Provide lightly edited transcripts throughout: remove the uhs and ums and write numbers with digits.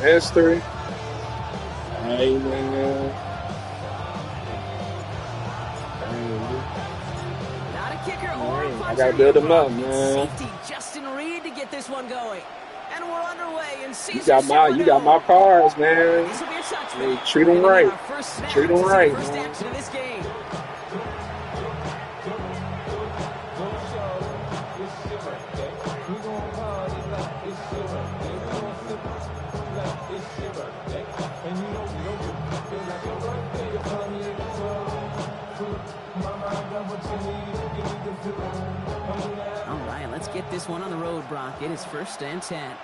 history. Hey, man. Not a kicker or a puncher. I gotta build him up, man. Safety Justin Reed to get this one going. And we're underway in season. You got my cards, man. This will be a touchdown. Hey, treat them right. Treat them right, first man. action of this game. All right, let's get this one on the road, Brock. It is 1st and 10.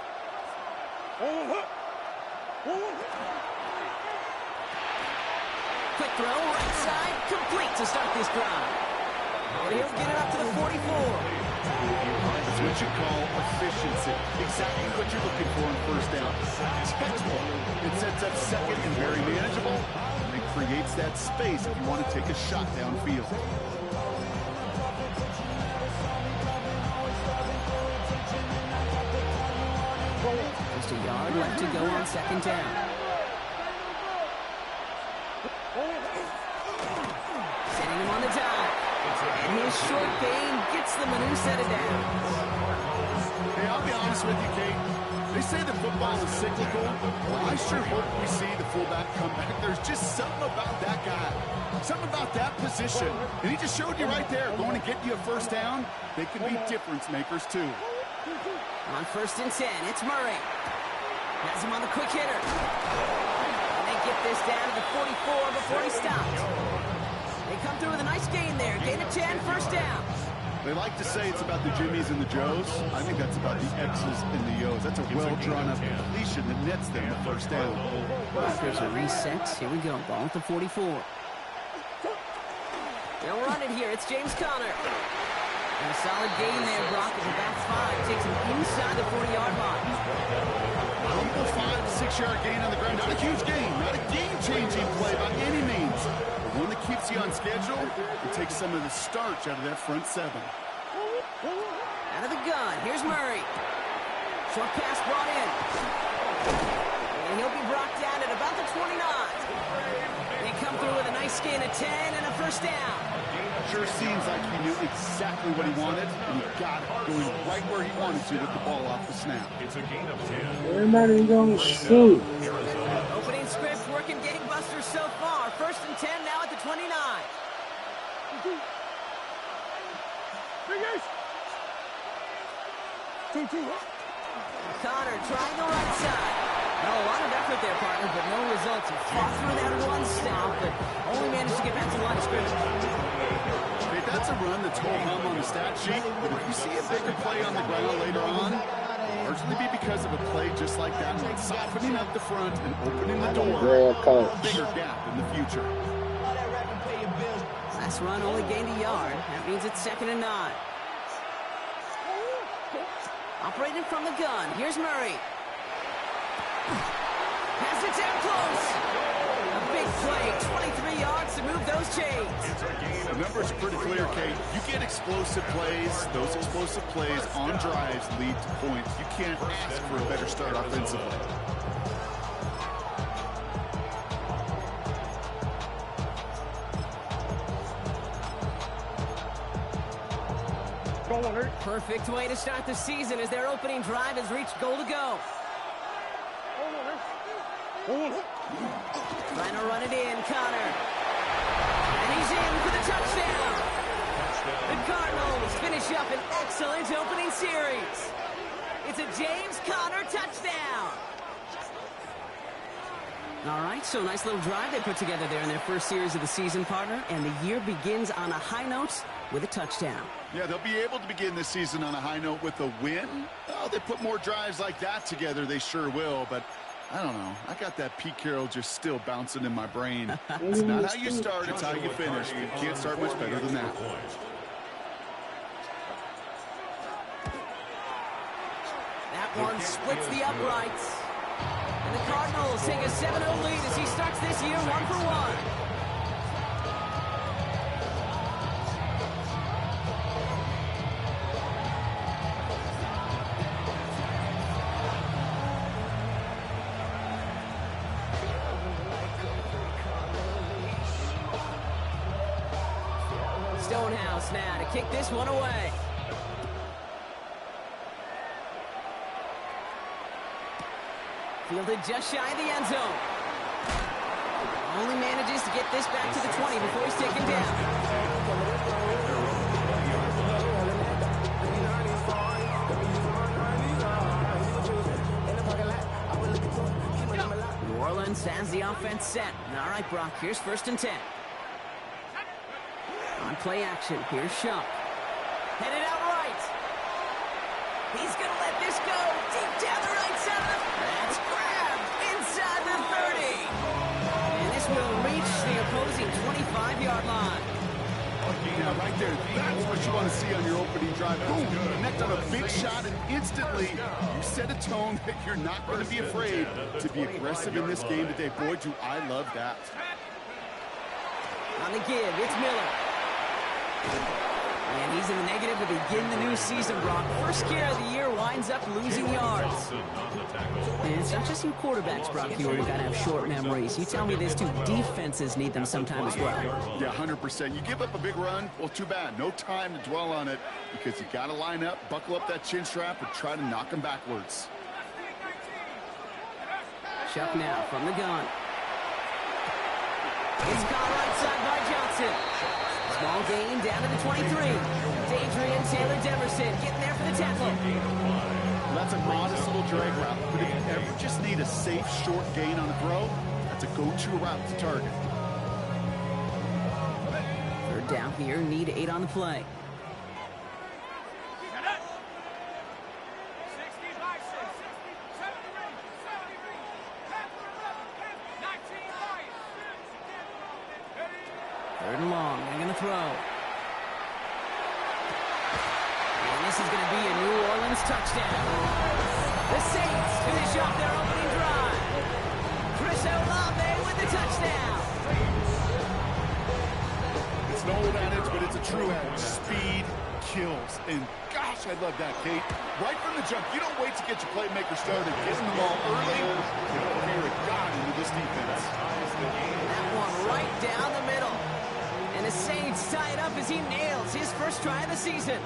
Quick throw, right side, complete to start this drive. And he'll get it up to the 44. That's what you call efficiency. Exactly what you're looking for on 1st down. Textbook. It sets up 2nd and very manageable. And it creates that space if you want to take a shot downfield. Just a yard left to go on 2nd down. Setting him on the dive. And his short gain gets them a new set of downs. Hey, I'll be honest with you, Kate. They say that football is cyclical. Well, I sure hope we see the fullback come back. There's just something about that guy. Something about that position. And he just showed you right there, going to get you a 1st down. They can be difference makers, too. On 1st and 10, it's Murray. Has him on the quick hitter. And they get this down to the 44 before he stops. They come through with a nice gain there. Gain of 10, 1st down. They like to say it's about the Jimmies and the Joes. I think that's about the X's and the O's. That's a well-drawn-up completion that nets them the 1st down. There's a reset. Here we go. Ball at the 44. They'll run it here. It's James Conner. And a solid gain there, Brock, as the back 5 takes him inside the 40-yard line. Humble 5 to 6 yard gain on the ground. Not a huge gain. Not a game-changing play by any means. But one that keeps you on schedule and takes some of the starch out of that front 7. Out of the gun. Here's Murray. Short pass brought in. And he'll be brought down at about the 29. They come through with a nice gain of 10 and a 1st down. Sure seems like he knew exactly what he wanted, and he got it, going right where he wanted to with the ball off the snap. It's a gain of 10. Everybody gonna shoot. Opening script working gangbusters so far. 1st and 10 now at the 29. Connor trying the right side. A lot of effort there, partner, but no results. He fought through that one stop, but only managed to get back to line of scrimmage. Hey, that's a run that's whole hum on the stat sheet, but if you see a bigger play on the ground later on, largely be because of a play just like that one, softening up the front and opening the door for a bigger gap in the future. Last run only gained a yard. That means it's 2nd and 9. Operating from the gun. Here's Murray. Pass it down close. A big play, 23 yards to move those chains. The numbers are pretty clear, Kate. You get explosive plays. Those explosive plays on drives lead to points. You can't ask for a better start offensively. Perfect way to start the season as their opening drive has reached goal to go. Trying to run it in, Connor. And he's in for the touchdown. The Cardinals finish up an excellent opening series. It's a James Conner touchdown. All right, so nice little drive they put together there in their first series of the season, partner. And the year begins on a high note with a touchdown. Yeah, they'll be able to begin this season on a high note with a win. Oh, they put more drives like that together, they sure will. But I don't know. I got that Pete Carroll just still bouncing in my brain. It's not how you start, it's how you finish. You can't start much better than that. That one splits the uprights. And the Cardinals take a 7-0 lead as he starts this year 1-for-1. own house now to kick this one away. Fielded just shy of the end zone. Only manages to get this back to the 20 before he's taken down. New Orleans has the offense set. All right, Brock, here's 1st and 10. On play action, here's Shump. Headed out right. He's going to let this go deep down the right side. That's grabbed inside the 30. And this will reach the opposing 25-yard line. Yeah, right there. That's what you want to see on your opening drive. Boom, connect on a big shot, and instantly you set a tone that you're not going to be afraid to be aggressive in this game today. Boy, do I love that. On the give, it's Miller. And he's in the negative to begin the new season, Brock. First scare of the year winds up losing yards. And it's not just you quarterbacks, Brock, you got to have short memories. You tell me this too, defenses need them sometime as well. Yeah, 100%. You give up a big run, well, too bad. No time to dwell on it because you got to line up, buckle up that chin strap, and try to knock them backwards. Chuck now from the gun. It's caught right side by Johnson. Small gain down to the 23. Adrian Taylor-Demerson getting there for the tackle. That's a modest little drag route, but if you ever just need a safe, short gain on a throw, that's a go-to route to target. 3rd down here, need 8 on the play. Third and long, they're going to throw. And this is going to be a New Orleans touchdown. The Saints finish off their opening drive. Chris Olave with the touchdown. It's an old adage, but it's a true adage. Speed kills. And gosh, I love that, Kate. Right from the jump, you don't wait to get your playmaker started. Get them the ball early. You're a god into this defense. That one right down the middle. And the Saints tie it up as he nails his first try of the season.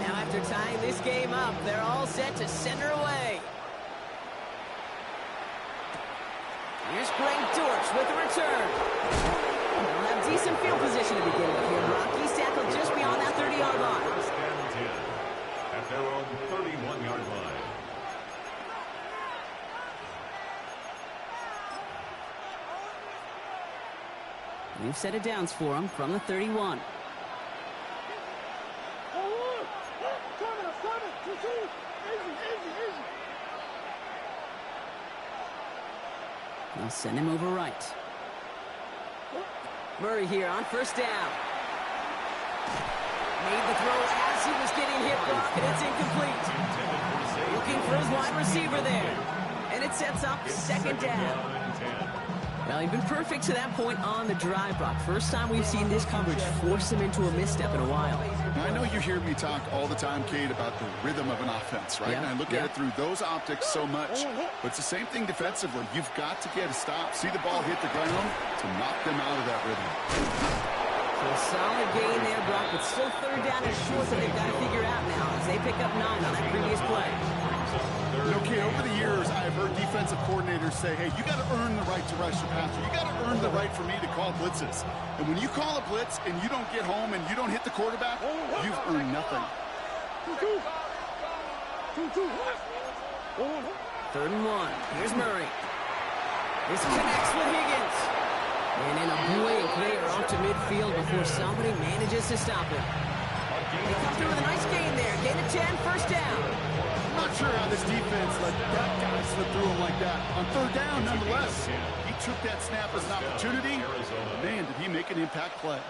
Now after tying this game up, they're all set to center away. Here's Frank Dortch with the return. They'll have decent field position to begin with here, Brock. He's tackled just beyond that 30-yard line. At their own 31-yard line. We've set it downs for him from the 31. They'll send him over right. Murray here on 1st down. Made the throw as he was getting hit, Brock, and it's incomplete. Looking for his wide receiver there. And it sets up 2nd down. Well, he's been perfect to that point on the drive, Brock. First time we've seen this coverage force him into a misstep in a while. Now, I know you hear me talk all the time, Kate, about the rhythm of an offense, right? Yeah, And I look at it through those optics so much. But it's the same thing defensively. You've got to get a stop, see the ball hit the ground to knock them out of that rhythm. So a solid gain there, Brock, but still 3rd down and short that they've got to figure out now as they pick up 9 on that previous play. Okay, over the years, I've heard defensive coordinators say, hey, you got to earn the right to rush your passer. You got to earn the right for me to call blitzes. And when you call a blitz and you don't get home and you don't hit the quarterback, you've earned nothing. 3rd and 1. Here's Murray. This connects with Higgins. And in a blink, they are off to midfield before somebody manages to stop him. They come through with a nice gain there. Gain of 10, 1st down. I'm not sure how this defense let that guy slip through him like that. On 3rd down, nonetheless, he took that snap as an opportunity. Man, did he make an impact play.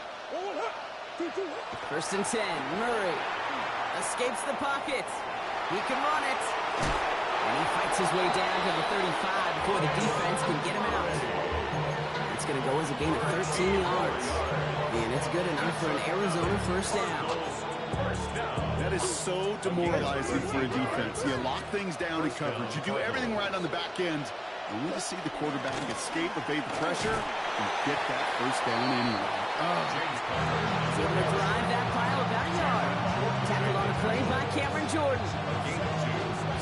1st and 10. Murray escapes the pocket. He can run it. And he fights his way down to the 35 before the defense can get him out. It's going to go as a gain of 13 yards. And it's good enough for an Arizona 1st down. That is so demoralizing for a defense. You lock things down in coverage. You do everything right on the back end. Only to see the quarterback escape, evade the pressure, and get that first down anyway. He's able to drive that pile about a yard. Tackled on a play by Cameron Jordan.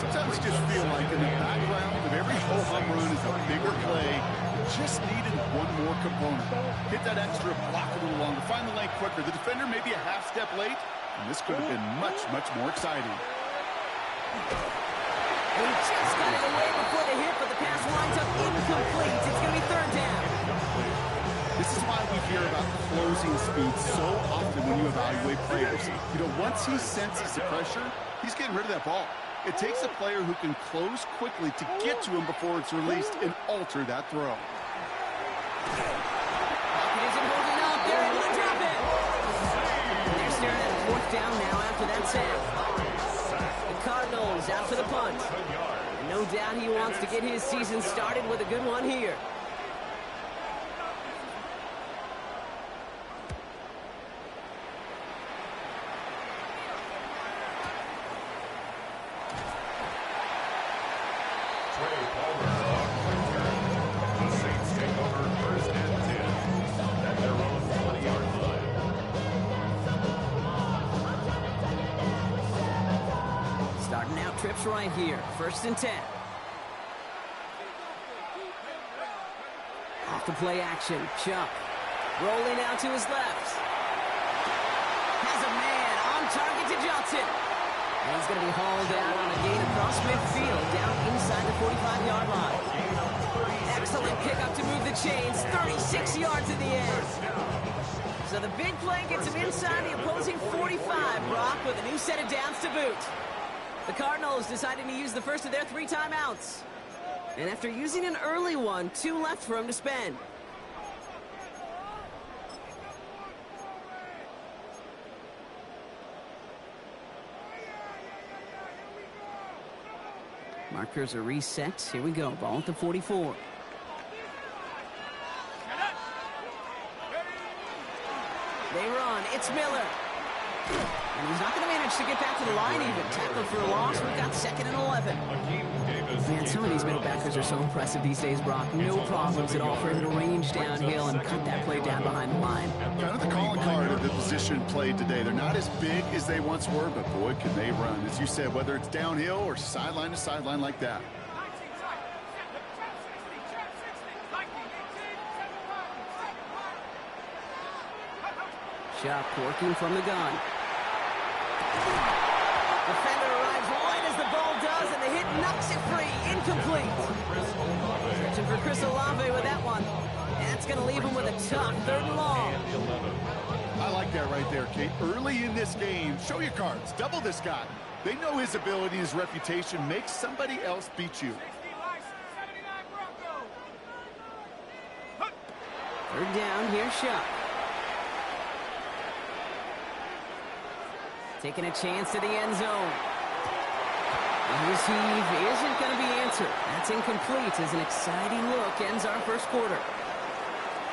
Sometimes I just feel like in the background of every home run is a bigger play. Just needed one more component. Hit that extra block a little longer. Find the lane quicker. The defender may be a half step late, and this could have been much, much more exciting. He just got it away before the hit, but the pass winds up incomplete. It's going to be third down. This is why we hear about closing speed so often when you evaluate players. You know, once he senses the pressure, he's getting rid of that ball. It takes a player who can close quickly to get to him before it's released and alter that throw. Pocket isn't holding up. They're able to drop it. They're staring at a fourth down now after that sack. The Cardinals out for the punt. And no doubt he wants to get his season started with a good one here. Starting out trips right here. 1st and 10. Off the play action. Chuck. Rolling out to his left. Has a man on target to Johnson. And he's going to be hauled out on a gain across midfield down inside the 45-yard line. Excellent pickup to move the chains. 36 yards in the end. So the big play gets him inside the opposing 45, Brock, with a new set of downs to boot. The Cardinals deciding to use the first of their 3 timeouts. And after using an early one, 2 left for him to spend. Markers are reset. Here we go. Ball at the 44. They run. It's Miller. And he's not going to manage to get back to the line even. Tackled for a loss. We've got 2nd and 11. Man, some of these middle backers are so impressive these days, Brock. No problems at all for him to range downhill and cut that play down behind the line. Kind of the calling card of the position played today. They're not as big as they once were, but boy, can they run. As you said, whether it's downhill or sideline to sideline like that. Chuck working from the gun. Defender arrives right as the ball does, and the hit knocks it free. Incomplete. Searching for Chris Olave with that one. And that's going to leave him with a tough 3rd and long. I like that right there, Kate. Early in this game, show your cards. Double this guy. They know his ability, his reputation. Make somebody else beat you. 3rd down, here's Chuck. Taking a chance to the end zone. And his heave isn't going to be answered. That's incomplete as an exciting look ends our 1st quarter.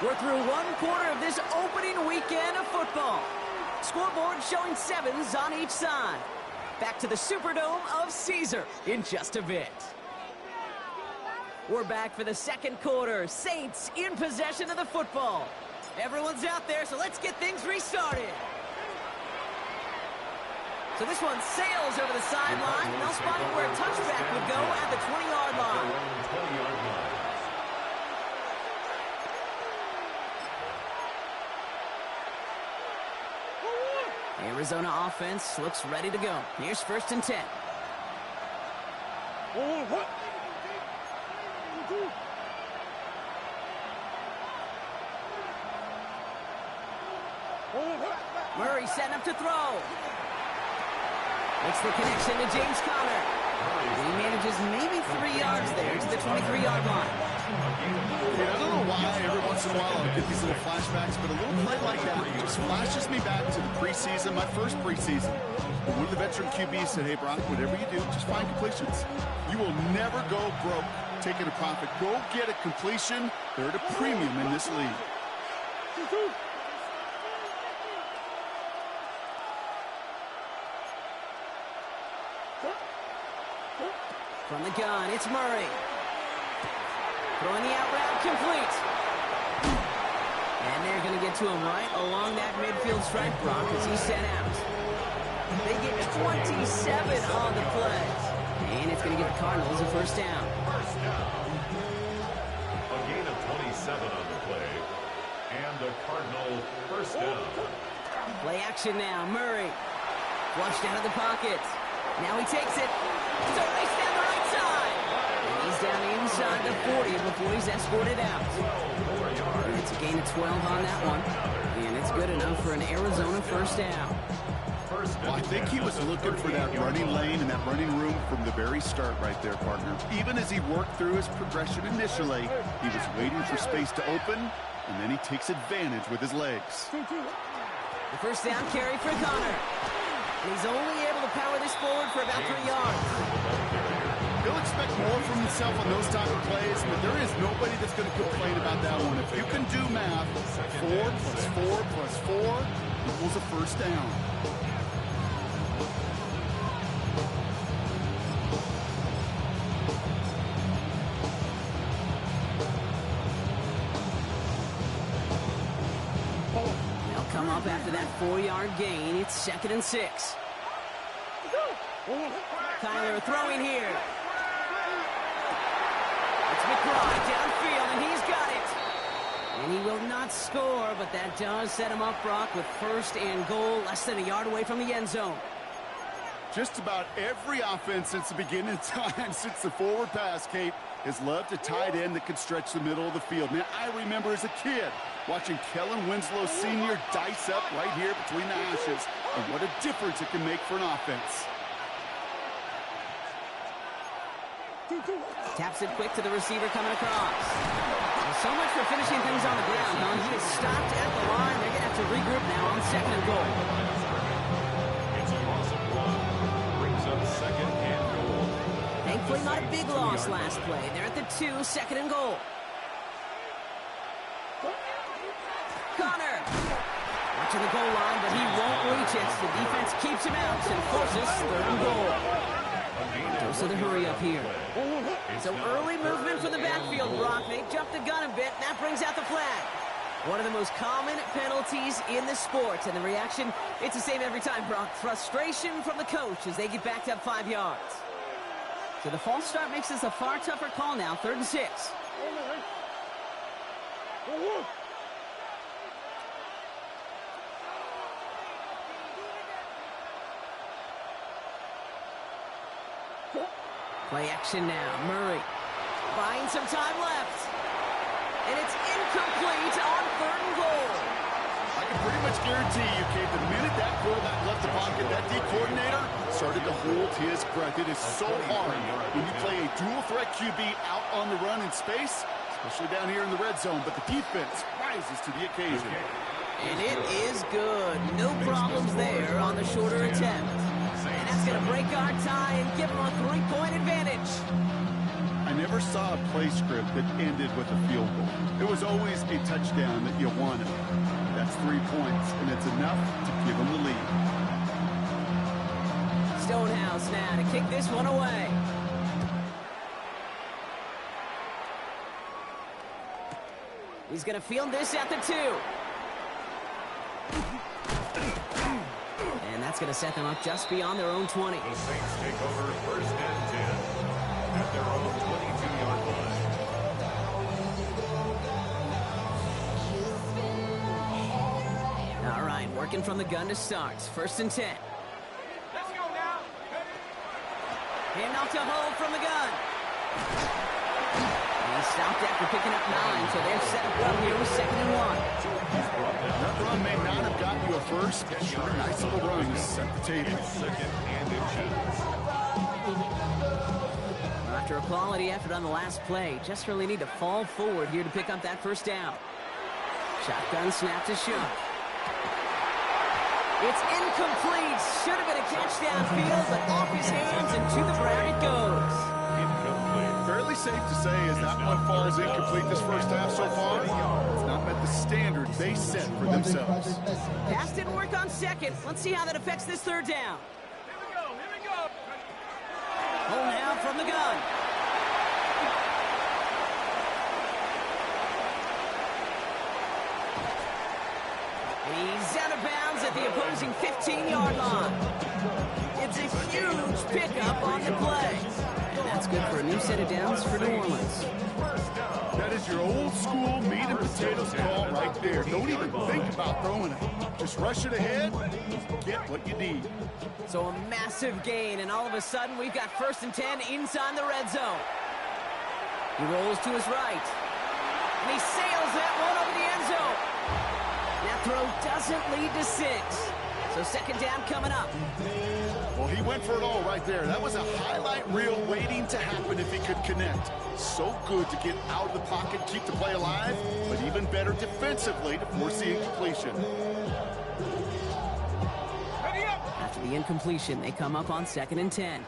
We're through 1 quarter of this opening weekend of football. Scoreboard showing 7s on each side. Back to the Superdome of Caesar in just a bit. We're back for the 2nd quarter. Saints in possession of the football. Everyone's out there, so let's get things restarted. So this one sails over the sideline. They'll spot it where a touchback would go at the 20-yard line. The Arizona offense looks ready to go. Here's 1st and 10. Murray setting up to throw. It's the connection to James Conner. He manages maybe 3 yards there to the 23-yard line. I don't know why every once in a while I'll get these little flashbacks, but a little play like that just flashes me back to the preseason, my first preseason. When one of the veteran QBs said, hey, Brock, whatever you do, just find completions. You will never go broke taking a profit. Go get a completion. They're at a premium in this league. From the gun, it's Murray. Throwing the out route complete. they're going to get to him right along that midfield stripe, Brock, as he's sent out. They get 27 on the play. And it's going to give the Cardinals a first down. A gain of 27 on the play. And the Cardinal first down. Play action now. Murray. Flushed out of the pocket. Now he takes it. He's a race down the right side. And he's down inside the 40 before he's escorted out. And it's a gain of 12 on that one. And it's good enough for an Arizona first down. Well, I think he was looking for that running lane and that running room from the very start right there, partner. Even as he worked through his progression initially, he was waiting for space to open, and then he takes advantage with his legs. The first down carry for Connor. And he's only able to power this forward for about 3 yards. He'll expect more from himself on those type of plays, but there is nobody that's going to complain about that one. If you can do math, 4 plus 4 plus 4 equals a first down. They'll come up after that 4-yard gain. It's 2nd and 6. Kyler throwing here. It's McBride downfield, and he's got it. And he will not score, but that does set him up, Brock, with 1st and goal, less than a yard away from the end zone. Just about every offense since the beginning of time, since the forward pass, Kate, has loved a tight end that can stretch the middle of the field. Man, I remember as a kid watching Kellen Winslow Sr. dice up right here between the hashes, and what a difference it can make for an offense. Taps it quick to the receiver coming across. Well, so much for finishing things on the ground, huh? He is stopped at the line. They're going to have to regroup now on 2nd and goal. It's a loss of 1. Brings up 2nd and goal. Thankfully, not a big loss last play. They're at the 2, 2nd and goal. Connor. Watching the goal line, but he won't reach it. The defense keeps him out and forces 3rd and goal. So the hurry up here. So early movement from the backfield, Brock. They jumped the gun a bit. That brings out the flag. One of the most common penalties in the sport. And the reaction, it's the same every time, Brock. Frustration from the coach as they get backed up 5 yards. So the false start makes this a far tougher call now. 3rd and 6. Play action now. Murray buying some time left. And it's incomplete on 3rd and goal. I can pretty much guarantee you, Kate, the minute that quarterback left the pocket, that D coordinator started to hold his breath. It is so hard when you play a dual threat QB out on the run in space, especially down here in the red zone, but the defense rises to the occasion. And it is good. No problems there on the shorter attempt. And that's going to break our tie and give them a 3-point advantage. I never saw a play script that ended with a field goal. It was always a touchdown that you wanted. That's 3 points, and it's enough to give them the lead. Stonehouse now to kick this one away. He's going to field this at the 2. And that's going to set them up just beyond their own 20. The Saints take over 1st and 10 at their own 22-yard line. All right, working from the gun to start. 1st and 10. Let's go now. Hand off to Hull from the gun. He stopped after picking up 9, so they're set up well here with 2nd and 1. That run may not have gotten you a first, but sure, a nice little run to set the table. 2nd and inches. After a quality effort on the last play, just really need to fall forward here to pick up that first down. Shotgun snap to Shook. It's incomplete. Should have been a catch downfield, but off his hands and to the ground it goes. Incomplete. Fairly safe to say as that one falls incomplete this first half so far, it's not met the standard they set for themselves. Pass didn't work on 2nd. Let's see how that affects this 3rd down. Here we go. Here we go. Pull now from the gun. He's out of bounds at the opposing 15-yard line. It's a huge pickup on the play. And that's good for a new set of downs for New Orleans. That is your old school meat and potatoes call right there. Don't even think about throwing it. Just rush it ahead, get what you need. So a massive gain, and all of a sudden we've got 1st and 10 inside the red zone. He rolls to his right, and he sails that one over the end zone. That throw doesn't lead to 6. So 2nd down coming up. Well, he went for it all right there. That was a highlight reel waiting to happen if he could connect. So good to get out of the pocket, keep the play alive, but even better defensively to force the incompletion. After the incompletion, they come up on 2nd and 10.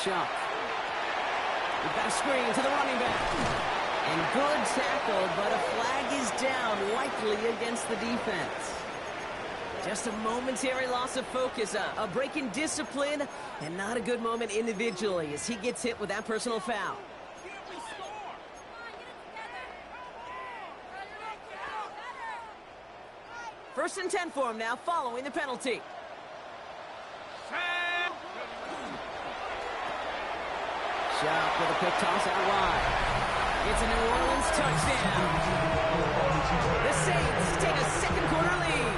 Shock. We've got a screen to the running back. And good tackle, but a flag is down, likely against the defense. Just a momentary loss of focus, a break in discipline, and not a good moment individually as he gets hit with that personal foul. 1st and 10 for him now, following the penalty. Shock with a quick toss out wide. It's a New Orleans touchdown. The Saints take a 2nd quarter lead.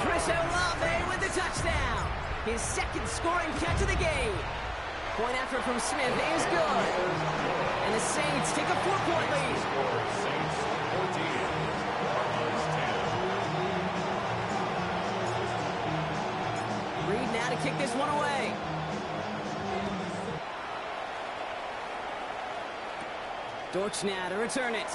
Chris Olave with the touchdown. His 2nd scoring catch of the game. Point after from Smith is good. And the Saints take a 4-point lead. Saints 14, Cardinals 10. Reed now to kick this one away. Dortch now to return it.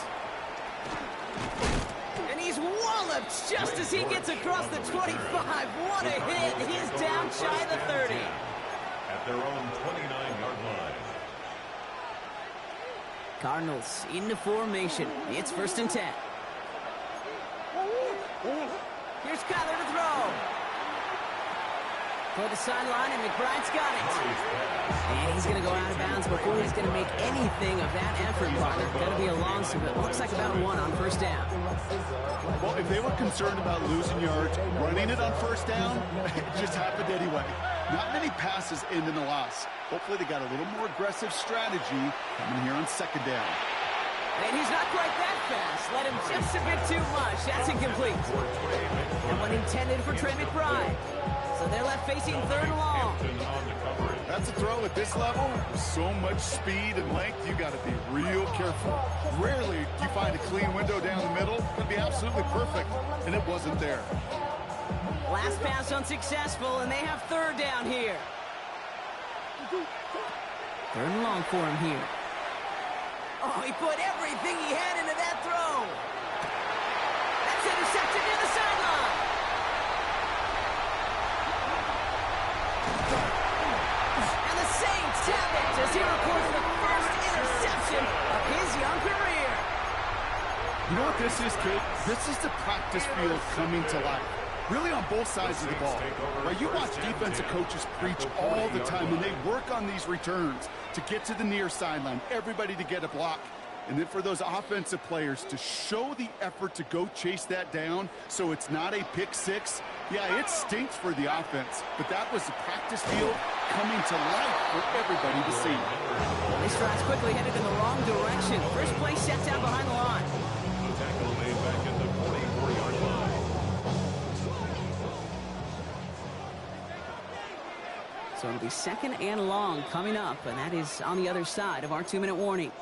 And he's walloped just as he gets across the 25. What a hit. He's down shy of the 30. At their own 29-yard line. Cardinals into formation. It's 1st and 10. Here's Kyler to throw. For the sideline, and McBride's got it. And he's going to go out of bounds before he's going to make anything of that effort, partner. Going to be a loss of it. Looks like about 1 on 1st down. Well, if they were concerned about losing yards, running it on 1st down, it just happened anyway. Not many passes end in a loss. Hopefully they got a little more aggressive strategy coming here on 2nd down. And he's not quite that fast. Let him just a bit too much. That's incomplete. And one intended for Trey McBride. So they're left facing 3rd and long. That's a throw at this level. So much speed and length, you got to be real careful. Rarely do you find a clean window down the middle. It could be absolutely perfect, and it wasn't there. Last pass unsuccessful, and they have 3rd down here. 3rd and long for him here. Oh, he put everything he had into that throw. That's intercepted near the sideline. And the Saints have it as he records the first interception of his young career. You know what this is, kid? This is the practice field coming to life. Really on both sides of the ball. Right, you watch defensive coaches preach all the time, and they work on these returns to get to the near sideline, everybody to get a block. And then for those offensive players to show the effort to go chase that down so it's not a pick six. Yeah, it stinks for the offense, but that was the practice field coming to life for everybody to see. They strides quickly headed in the wrong direction. First play set down behind the line. The tackle made back at the 44-yard line. So it'll be 2nd and long coming up, and that is on the other side of our 2-minute warning.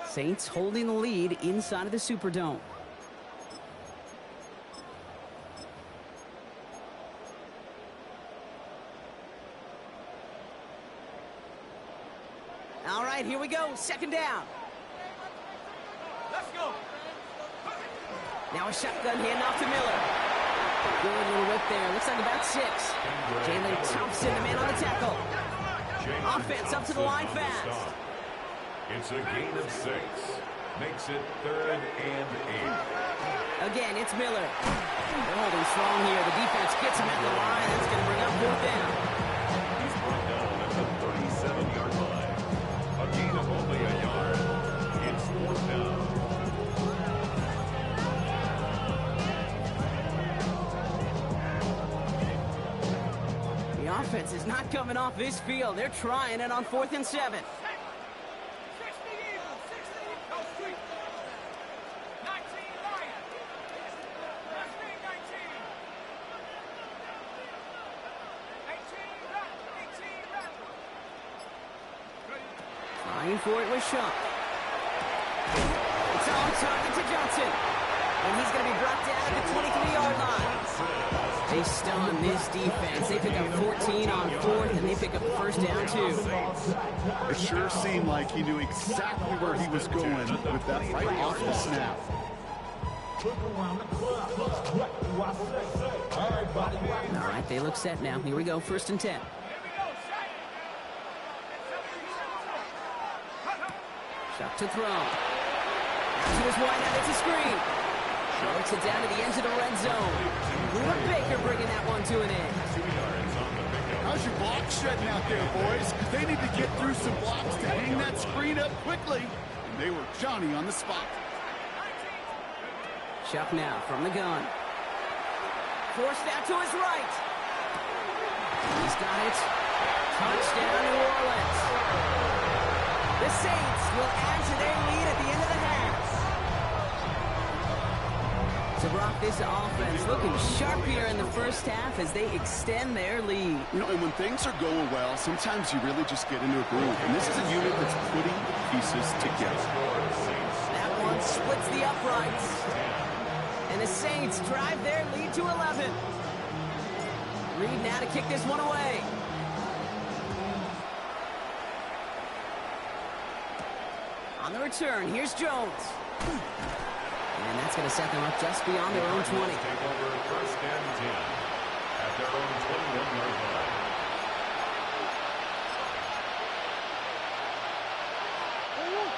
Saints holding the lead inside of the Superdome. All right, here we go. 2nd down. Let's go. Now a shotgun handoff to Miller. Good little whip there. Looks like about 6. Jalen Thompson, the man on the tackle. Offense up to the line fast. It's a gain of 6. Makes it 3rd and 8. Again, it's Miller. They're holding strong here. The defense gets him at the line. That's going to bring up 4th down. He's brought down at the 37-yard line. A gain of only a yard. It's 4th down. offense is not coming off this field. They're trying it on 4th and 7. 60 Eagles, 60 Eagles, 19 Lions. Let's be 19. 18 Raptors. Trying for it with Shaw. It's on target to Johnson. And he's going to be brought down at the 23-yard line. They stun this defense. They pick up 14 on 4th, and they pick up first down, too. It sure seemed like he knew exactly where he was going with that right off the snap. All right, they look set now. Here we go, 1st and 10. Shot to throw. To his wideout, it's a screen. Works it down to the edge of the red zone. Luke Baker bringing that one to an end. How's your block shedding out there, boys? They need to get through some blocks to hang that screen up quickly. And they were Johnny on the spot. Chuck now from the gun. Forced out to his right. He's got it. Touchdown, New Orleans. The Saints will add to their lead at the end of the half. So, Brock, this offense looking sharp here in the first half as they extend their lead. You know, and when things are going well, sometimes you really just get into a groove. And this is a unit that's putting pieces together. That one splits the uprights. And the Saints drive their lead to 11. Reed now to kick this one away. On the return, here's Jones. And that's going to set them up just beyond their own 20. Take over 1st and 10 at their own 21-yard line.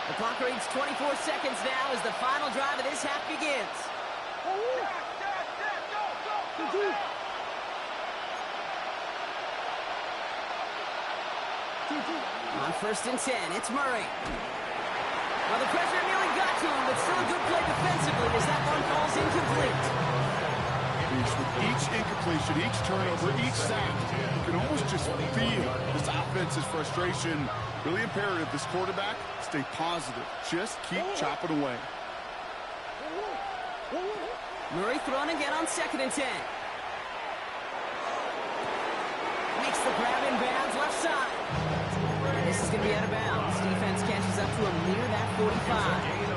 The clock reads 24 seconds now as the final drive of this half begins. On 1st and 10, it's Murray. Well, the pressure nearly got to him, but still a good play defensively as that one falls incomplete. With each incompletion, each turnover, each sack, you can almost just feel this offense's frustration. Really imperative, this quarterback, stay positive. Just keep chopping away. Murray thrown again on 2nd and 10. Makes the grab in bounds left side. And this is going to be out of bounds. Defense catches up to him near that 45.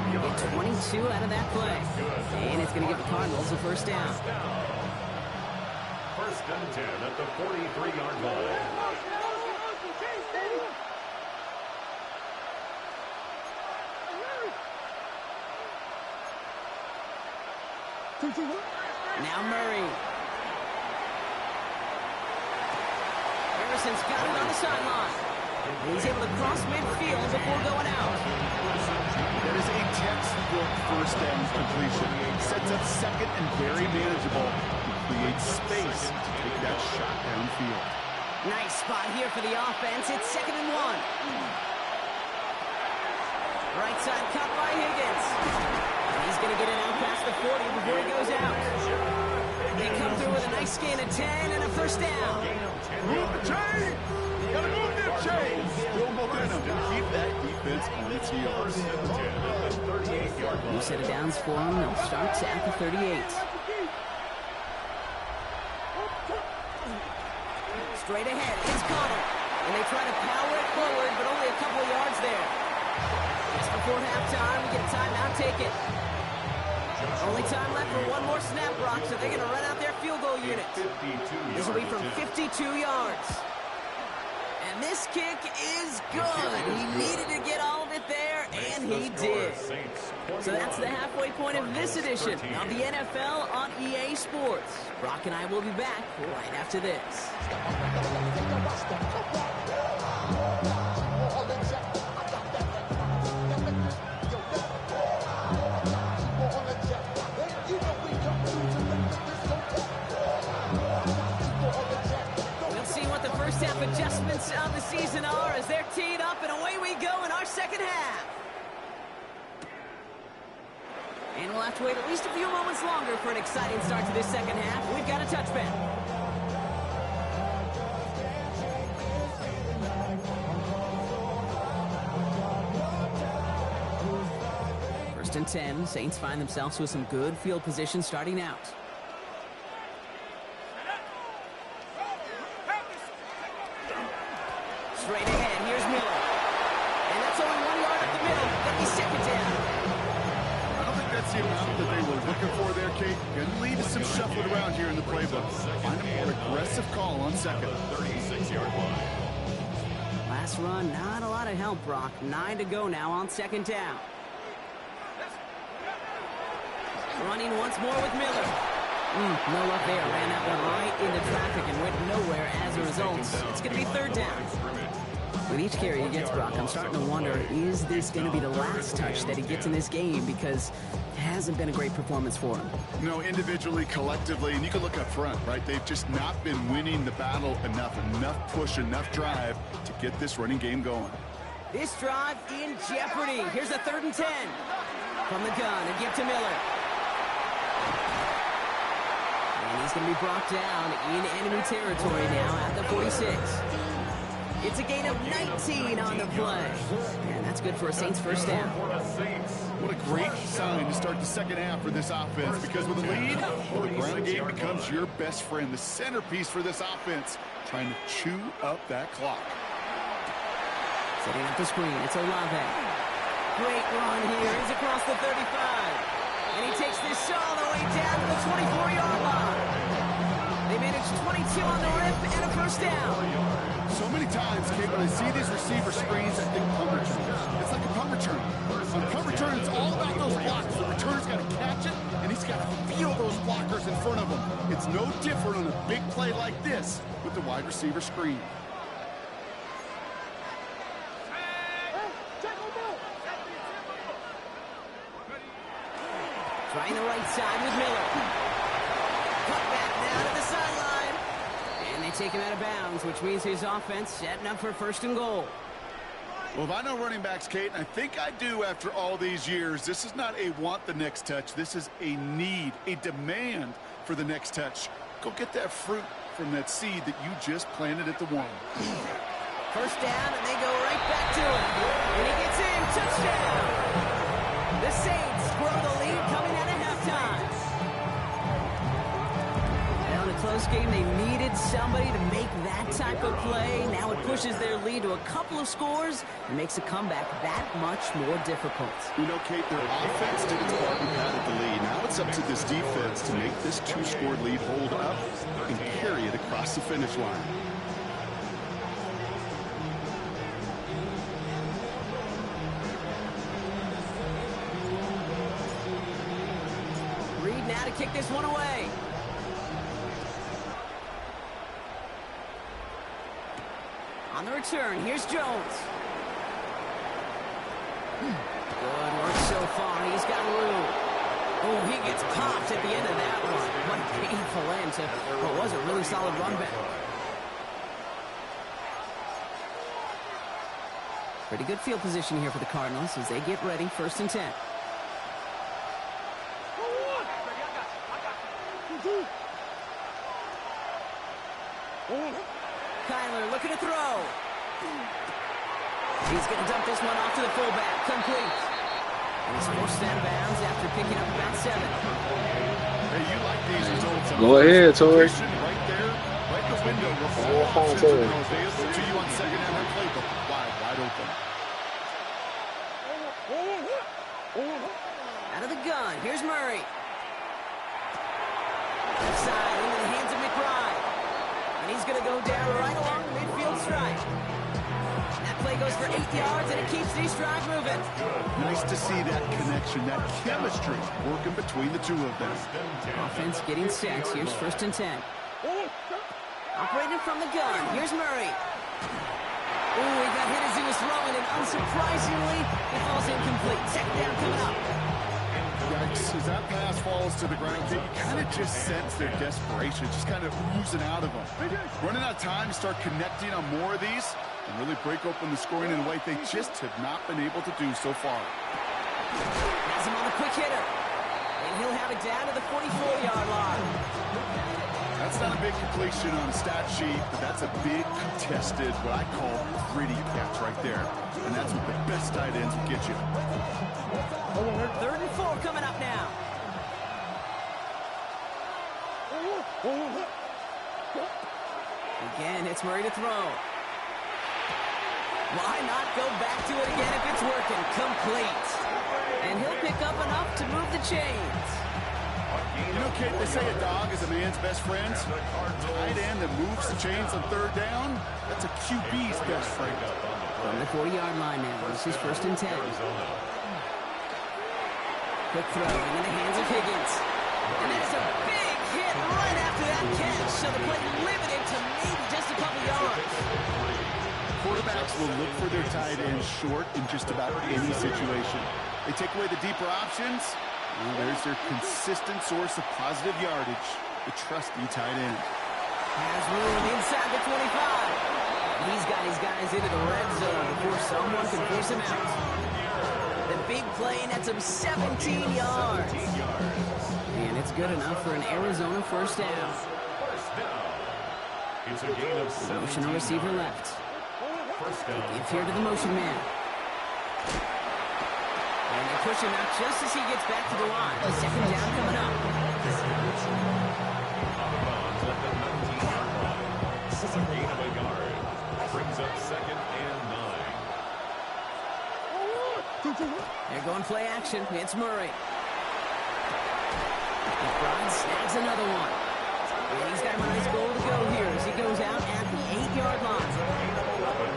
Get 22 out of that play. And it's going to give the Cardinals a first down. 1st and 10 at the 43-yard line. Now Murray. Harrison's got it on the sideline. He's able to cross midfield before going out. That is a textbook first down completion. Sets up second and very manageable. Creates space to take that shot downfield. Nice spot here for the offense. It's 2nd and 1. Right side cut by Higgins. He's going to get it out past the 40 before he goes out. They come through with a nice gain of 10 and a first down. Move the chain! Gotta move them chains! Build momentum and keep that defense on its heels. New set of downs for him. They'll start at the 38. Straight ahead, it's Connor. And they try to power it forward, but only a couple of yards there. Just before halftime, we get a timeout taken. Only time left for one more snap, Brock, so they're going to run out their field goal unit. This will be from 52 yards. And this kick is good. He needed to get all of it there, and he did. So that's the halfway point of this edition of the NFL on EA Sports. Brock and I will be back right after this. First half adjustments of the season are as they're teed up, and away we go in our second half. And we'll have to wait at least a few moments longer for an exciting start to this second half. We've got a touchback. First and 10. Saints find themselves with some good field position starting out. Straight ahead, here's Miller. And that's only 1 yard up the middle. Got the second down. I don't think that's the amount that they were looking for there, Kate. Going to lead to some shuffling around here in the playbook. Find a more aggressive call on second. 36-yard line. Last run, not a lot of help, Brock. 9 to go now on second down. Running once more with Miller. No luck there. Ran that one right into traffic and went nowhere as a result. It's going to be third down. With each carry he gets, Brock, I'm starting to wonder, is this going to be the last touch that he gets in this game? Because it hasn't been a great performance for him. No, individually, collectively, and you can look up front, right? They've just not been winning the battle enough push, enough drive to get this running game going. This drive in jeopardy. Here's a 3rd and 10. From the gun, a give to Miller. And he's going to be brought down in enemy territory now at the 46. It's a gain of 19 on the play. And that's good for a Saints first down. What a great sign to start the second half for this offense, because with a lead, well, the ground game becomes your best friend, the centerpiece for this offense, trying to chew up that clock. Setting up the screen, it's Olave. Great run here, he's across the 35. And he takes this all the way down to the 24-yard line. They managed 22 on the rip and a first down. So many times, Kate, when I see these receiver screens, I think punt return. It's like a punt return. On punt return, it's all about those blocks. The return's got to catch it, and he's got to feel those blockers in front of him. It's no different on a big play like this with the wide receiver screen. Trying the right side with Miller. Cut back now to the sideline. And they take him out of bounds, which means his offense setting up for 1st and goal. Well, if I know running backs, Kate, and I think I do after all these years, this is not a want the next touch. This is a need, a demand for the next touch. Go get that fruit from that seed that you just planted at the 1. First down, and they go right back to him. And he gets in. Touchdown. The Saints grow the lead coming out of halftime. Now in a close game, they needed somebody to make that type of play. Now it pushes their lead to a couple of scores and makes a comeback that much more difficult. You know, Kate, their offense did its part and padded the lead. Now it's up to this defense to make this 2-score lead hold up and carry it across the finish line. Now to kick this one away. On the return, here's Jones. Good work so far. He's got room. Oh, he gets popped at the end of that one. What a painful end to what was a really solid run back. Pretty good field position here for the Cardinals as they get ready. 1st and 10. Kyler looking to throw. He's going to dump this one off to the fullback. Complete. And he's forced out of bounds after picking up about 7. Hey, you like these results. Go ahead, Tori. Right there, right in the window. Available to you on second and that playbook. Wide open. Out of the gun. Here's Murray. Left side into the hands of McBride. And he's going to go down right along the midfield stripe. That play goes for 8 yards, and it keeps these drive moving. Nice to see that connection, that chemistry working between the two of them. Offense getting set. Here's 1st and 10. Operating from the gun. Here's Murray. Ooh, he got hit as he was throwing, and unsurprisingly, it falls incomplete. Second down coming up. Yikes, as that pass falls to the ground, you kind of just sense their desperation, just kind of oozing out of them. Running out of time to start connecting on more of these and really break open the scoring in a way they just have not been able to do so far. Has him on the quick hitter. And he'll have it down to the 44-yard line. That's not a big completion on a stat sheet, but that's a big contested, what I call gritty catch right there. And that's what the best tight ends will get you. 3rd and 4 coming up now. Again, it's Murray to throw. Why not go back to it again if it's working? Complete. And he'll pick up enough to move the chains. You know, Kate, they say a dog is a man's best friend. Tight end that moves the chains on 3rd down, that's a QB's best friend. From the 40-yard line now, this is 1st and 10. Quick throw into the hands of Higgins. And there's a big hit right after that catch, so the play limited to maybe just a couple yards. Quarterbacks will look for their tight ends short in just about any situation. They take away the deeper options. Well, there's their consistent source of positive yardage, the trusty tight end. Has room inside the 25. He's got his guys into the red zone before someone can force him out. The big play nets him 17 yards. And it's good enough for an Arizona 1st down. It's a gain of 17. Motion receiver left. First down. Give here to the motion man. And they push him out just as he gets back to the line. A 2nd down coming up. Out of bounds at the 19-yard line. A gain of a yard. Brings up 2nd and 9. They're going play action. It's Murray. McBride snags another one. And he's got a nice goal to go here as he goes out at the 8-yard line.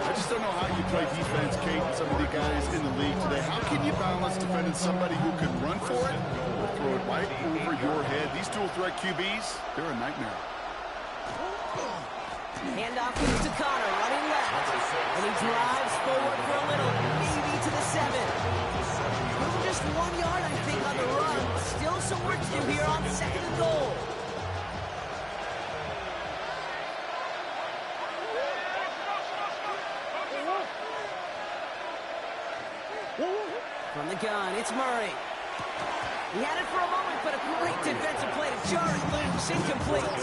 I just don't know how you play defense, Kate, and some of the guys in the league today. How can you balance defending somebody who can run for it or throw it right over your head? These dual threat QBs, they're a nightmare. Handoff goes to Connor, running left. And he drives forward for a little, maybe to the 7. Moving just 1 yard, I think, on the run. Still some work to do here on 2nd and goal. From the gun, it's Murray. He had it for a moment, but a great defensive play to jar it loose, incomplete.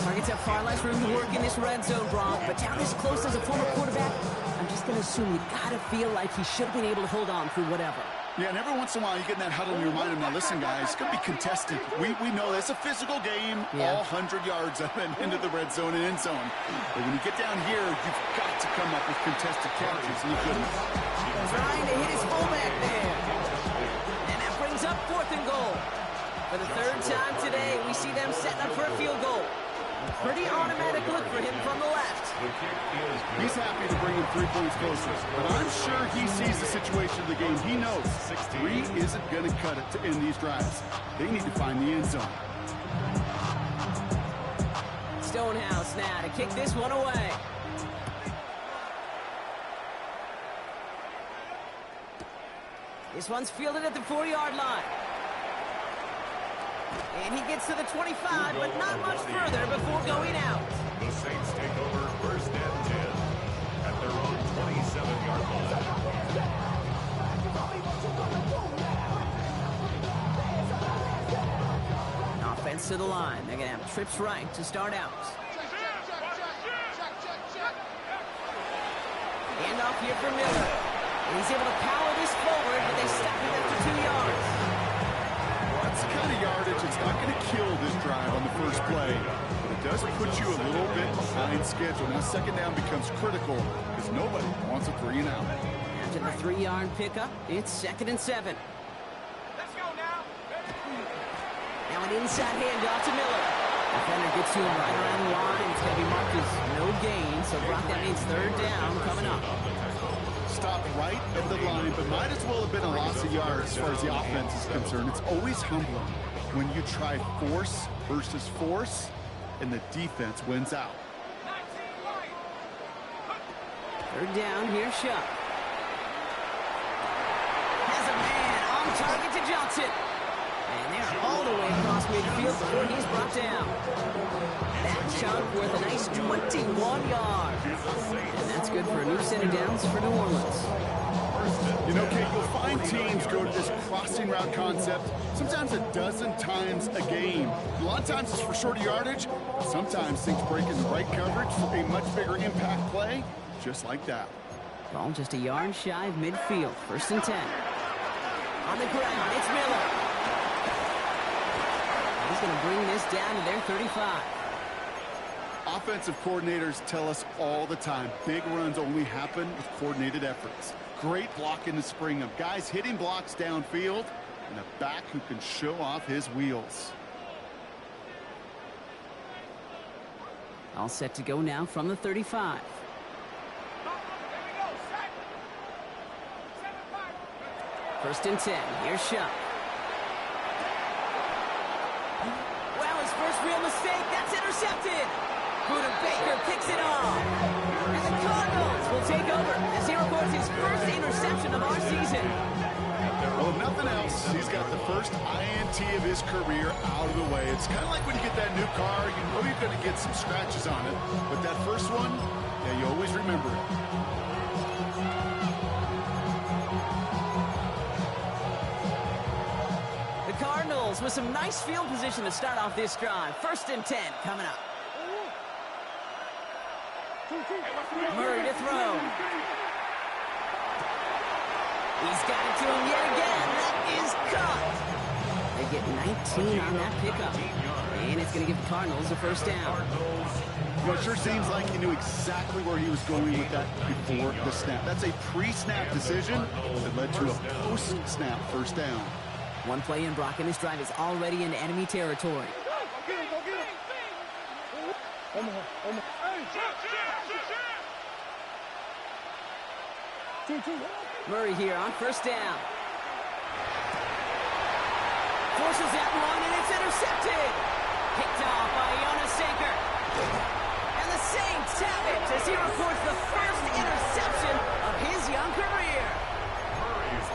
Targets have far less room to work in this red zone, Bron, but down this close as a former quarterback, I'm just going to assume you got to feel like he should have been able to hold on through whatever. Yeah, and every once in a while you get in that huddle and you remind him, now listen, guys, it's going to be contested. We know it's a physical game, all 100 yards up and into the red zone and end zone. But when you get down here, you've got to come up with contested catches, and you couldn't. Trying to hit his fullback there. And that brings up 4th and goal. For the 3rd time today, we see them setting up for a field goal. Pretty automatic look for him from the left. He's happy to bring him 3 points closer, but I'm sure he sees the situation of the game. He knows 3 isn't going to cut it to end these drives. They need to find the end zone. Stonehouse now to kick this one away. This one's fielded at the 4-yard line. And he gets to the 25, but not much further before going out. The Saints take over 1st and 10 at their own 27-yard line. Offense to the line. They're going to have trips right to start out. Handoff here for Miller. And he's able to power this forward, but they stop him after 2 yards. Well, that's the kind of yardage that's not going to kill this drive on the first play, but it does put you a little bit behind schedule. Now 2nd down becomes critical because nobody wants a 3 and out. After the 3-yard pickup, it's 2nd and 7. Let's go now. Now an inside handoff to Miller. Defender gets to him right around the line. It's going to be marked as no gain, so Brock, that means 3rd down coming up. Stopped right at the line, but might as well have been a loss of yards as far as the offense is concerned. It's always humbling when you try force versus force, and the defense wins out. 3rd down, here's Shuck. Has a man on target to Johnson. And they're hauled away across midfield before he's brought down. That chunk worth a nice 21 yards. And that's good for a new set of downs for New Orleans. You know, Kate, you'll find teams go to this crossing route concept sometimes a dozen times a game. A lot of times it's for shorter yardage. Sometimes things break in the right coverage for a much bigger impact play, just like that. Ball just a yard shy of midfield. 1st and 10. On the ground, it's Miller. He's going to bring this down to their 35. Offensive coordinators tell us all the time, big runs only happen with coordinated efforts. Great block in the spring of guys hitting blocks downfield and a back who can show off his wheels. All set to go now from the 35. First and 10. Here's Shuck. Wow, his first real mistake. That's intercepted. Buda Baker picks it off. And the Cardinals will take over as he records his first interception of our season. Well, if nothing else, he's got the first INT of his career out of the way. It's kind of like when you get that new car, you know you're going to get some scratches on it. But that first one, yeah, you always remember it. The Cardinals with some nice field position to start off this drive. 1st and 10 coming up. Murray to throw. He's got it to him yet again. That is caught. They get 19 on that pickup. And it's going to give the Cardinals a first down. Well, it sure seems like he knew exactly where he was going with that before the snap. That's a pre-snap decision that led to a post-snap first down. One play in, Brock, and this drive is already in enemy territory. Murray here on first down. Forces that one, and it's intercepted. Picked off by Jonas Sanker. And the Saints have it as he records the first interception of his young career.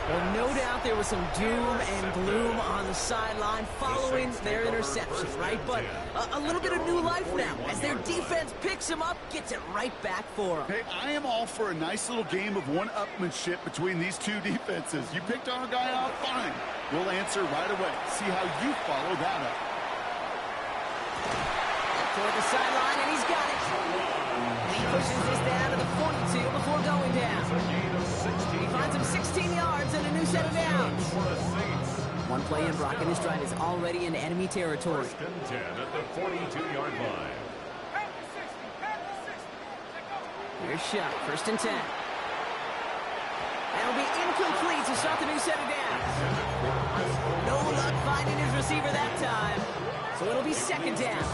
Well, no doubt there was some doom and gloom on the sideline following their interception, right? But a little bit of new life now as their defense picks him up, gets it right back for him. Hey, I am all for a nice little game of one-upmanship between these two defenses. You picked our guy out, fine. We'll answer right away. See how you follow that up. Toward the sideline, and he's got it. And he pushes this down to the 42 before going down. He finds him 16 yards and a new set of downs. One play in, Brock, and this drive is already in enemy territory. 1st and 10 at the 42-yard line. Here's Shuck, 1st and 10. That'll be incomplete to start the new set of downs. No luck finding his receiver that time. So it'll be 2nd down.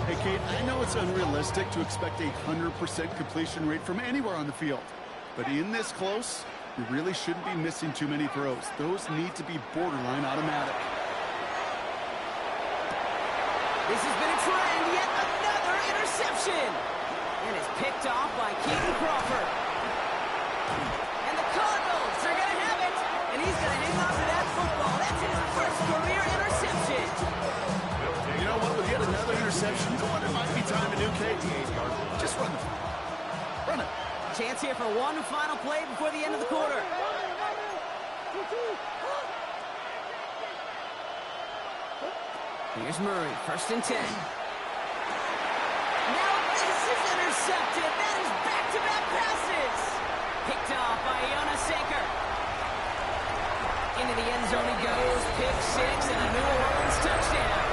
Hey, Kate, I know it's unrealistic to expect a 100% completion rate from anywhere on the field. But in this close, you really shouldn't be missing too many throws. Those need to be borderline automatic. This has been a trend, yet another interception. And it's picked off by Keaton Crawford. And the Cardinals are going to have it. And he's going to hang on to that football. That's his first career interception. You know what? With yet another interception, you know what? It might be time to do, Kate. Just run the run it. Chance here for one final play before the end of the quarter. Here's Murray, 1st and 10. Now this is intercepted. That is back-to-back passes. Picked off by Jonas Sanker. Into the end zone he goes. Pick 6 and a New Orleans touchdown.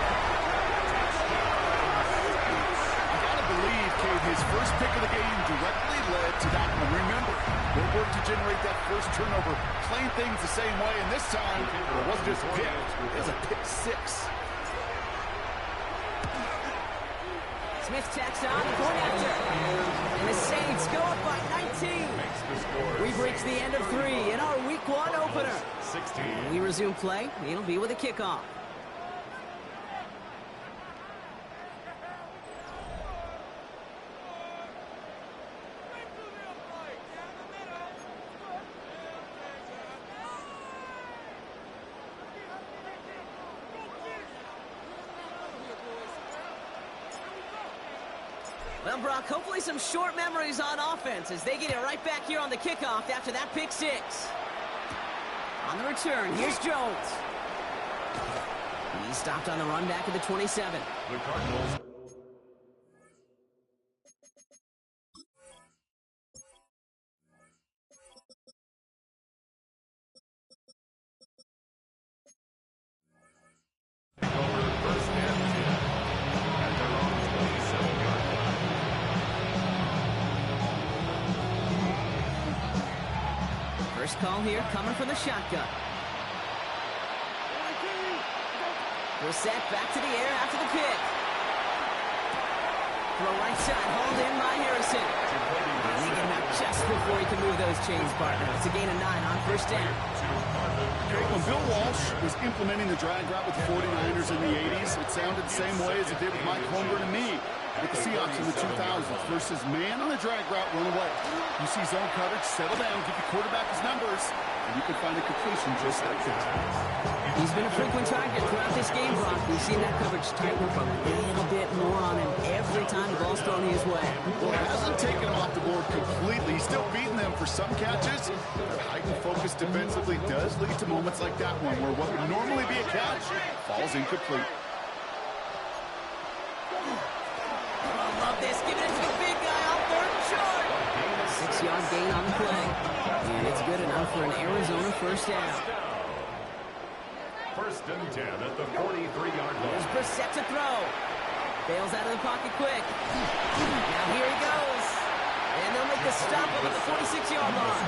His first pick of the game directly led to that one. Remember, what worked to generate that first turnover, playing things the same way, and this time, it wasn't just a pick, it was a pick 6. Smith tacks on, point after. And the Saints go up by 19. We've reached the end of 3 in our Week 1 opener. 16. When we resume play, it'll be with a kickoff. Well, Brock, hopefully some short memories on offense as they get it right back here on the kickoff after that pick six. On the return, here's Jones. He's stopped on the run back at the 27. The Cardinals. Over first and 10 at their own 27-yard line. First call here coming from the shotgun. Brissett back to the air after the pick. Throw right side, hauled in by Harrison. Thinking out just before he can move those chains, partner. It's a gain of 9 on first down. Okay, when Bill Walsh was implementing the drag route with the 49ers in the 80s, it sounded the same way as it did with Mike Holmgren and me with the Seahawks in the 2000s versus man on the drag route, run away. You see zone coverage, settle down, give your quarterback his numbers, and you can find a completion just like that. He's been a frequent target throughout this game, Brock. We've seen that coverage tighten up a little bit more on him every time the ball's thrown his way. Well, it hasn't taken him off the board completely. He's still beating them for some catches. That heightened focus defensively does lead to moments like that one where what would normally be a catch falls incomplete. Love this. Giving it to the big guy on third and short. 6-yard gain on the play. And it's good enough for an Arizona first down. First and 10 at the 43-yard line. There's Brissett to throw. Bails out of the pocket quick. Now here he goes. And they'll make the stop up at the 46-yard line.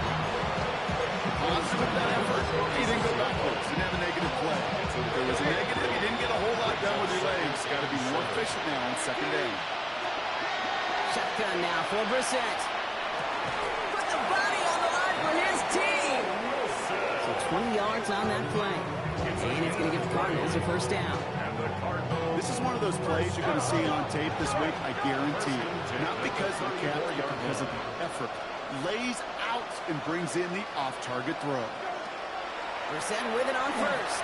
Positive with that effort. He didn't go backwards. Didn't have a negative play. So if there was a negative, you didn't get a whole lot done with your legs. Got to be more efficient now on second down. Shotgun now for Brissett. Put the body on the line for his team. So 20 yards on that play. And it's going to give the Cardinals a first down. This is one of those plays you're going to see on tape this week, I guarantee. Not because of the catch, but because of the effort. Lays out and brings in the off-target throw. Brissett with it on first.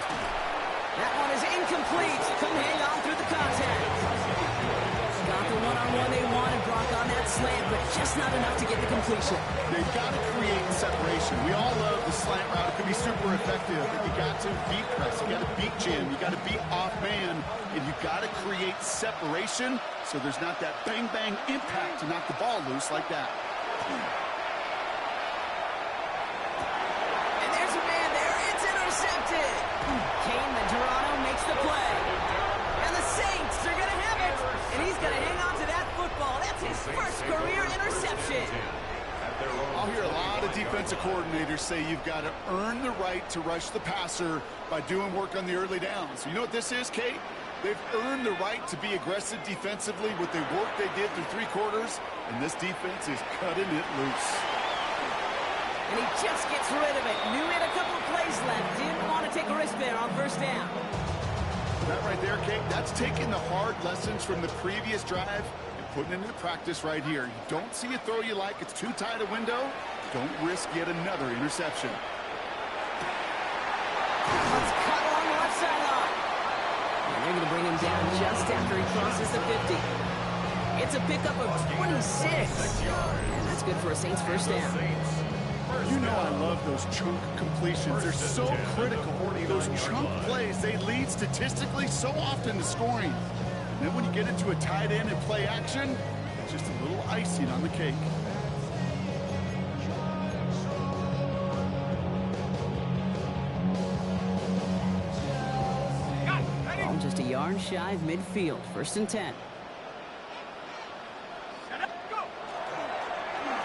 That one is incomplete. Couldn't hang on through the contact. Got the one-on-one they wanted, Brock, on that slant, but just not enough to get the completion. They've got to create separation. We all love the slant route. It can be super effective, but you got to beat press. You got to beat jam. You got to beat off man, and you got to create separation so there's not that bang-bang impact to knock the ball loose like that. And there's a man there. It's intercepted. Kane Toronto makes the play. And the Saints are going to have it. And he's going to hang on to that football. That's his first career interception. I'll hear a lot of defensive coordinators say you've got to earn the right to rush the passer by doing work on the early downs. You know what this is, Kate? They've earned the right to be aggressive defensively with the work they did through 3 quarters, and this defense is cutting it loose. And he just gets rid of it. Knew he had a couple of plays left. Didn't want to take a risk there on first down. That right there, Kate, that's taking the hard lessons from the previous drive and putting it into practice right here. You don't see a throw you like, it's too tight a window, don't risk yet another interception. Let's cut along the left sideline. And they're going to bring him down just after he crosses the 50. It's a pickup of 26. And that's good for a Saints first down. You know I love those chunk completions. They're so critical. Those chunk plays, they lead statistically so often to scoring. And then when you get into a tight end and play action, it's just a little icing on the cake. Ball just a yard shy of midfield. First and 10.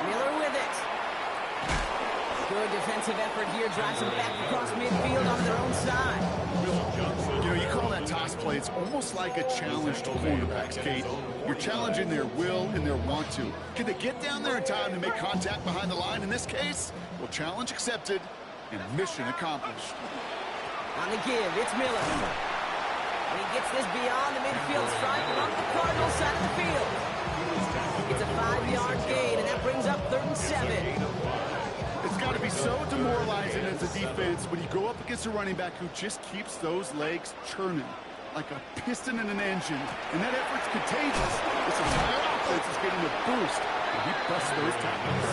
Miller with it. Good defensive effort here. Drives him back across midfield on their own side. You know, you call that toss play, it's almost like a challenge to cornerbacks, Kate. You're challenging their will and their want to. Can they get down there in time to make contact behind the line? In this case, well, challenge accepted and mission accomplished. On the give, it's Miller. And he gets this beyond the midfield stripe along the Cardinals side of the field. It's a 5-yard gain, and that brings up 3rd and 7. It's got to be so demoralizing as a defense when you go up against a running back who just keeps those legs churning. like a piston in an engine, and that effort's contagious. This entire offense is getting a boost, and he busts those tackles.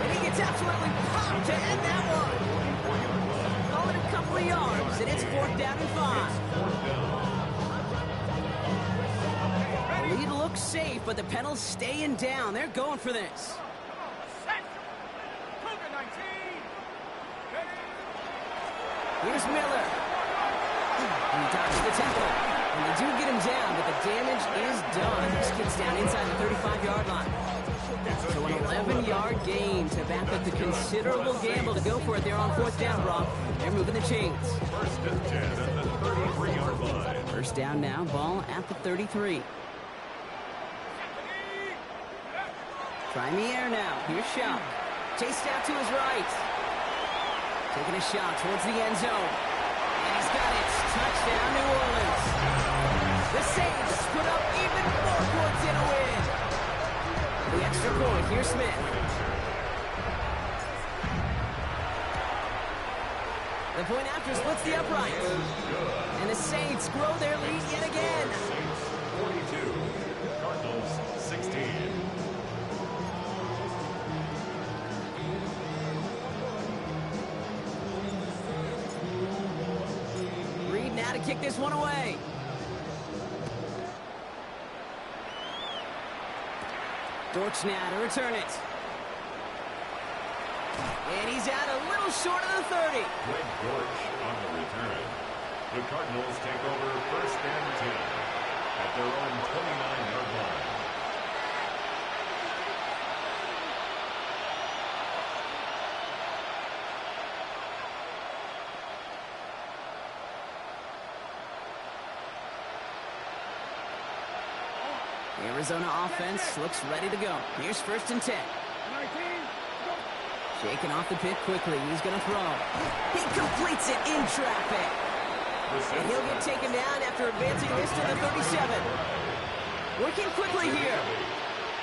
And he gets absolutely popped to end that one. Only a couple of yards, and it's 4th down and 5. The lead looks safe, but the Penals staying down. They're going for this. Here's Miller. He dodged the tackle. And they do get him down, but the damage is done. This kid's down inside the 35-yard line. So an 11-yard gain to back up the considerable gamble to go for it there on 4th down, Rob. They're moving the chains. 1st and 10 at the 33-yard line. 1st down now, ball at the 33. Try in the air now. Here's Schaub. Chased out to his right. Taking a shot towards the end zone. And he's got it. Touchdown, New Orleans. The Saints put up even more points in a win. The extra point. Here's Smith. The point after splits the upright. And the Saints grow their lead yet again. Saints 42, Cardinals 16. Now to kick this one away. Dortch now to return it. And he's out a little short of the 30. Greg Dortch on the return. The Cardinals take over 1st and 10 at their own 29-yard line. Arizona offense looks ready to go. Here's 1st and 10. Shaking off the pick quickly. He's going to throw. He completes it in traffic. And he'll get taken down after advancing this to the 37. Working quickly here.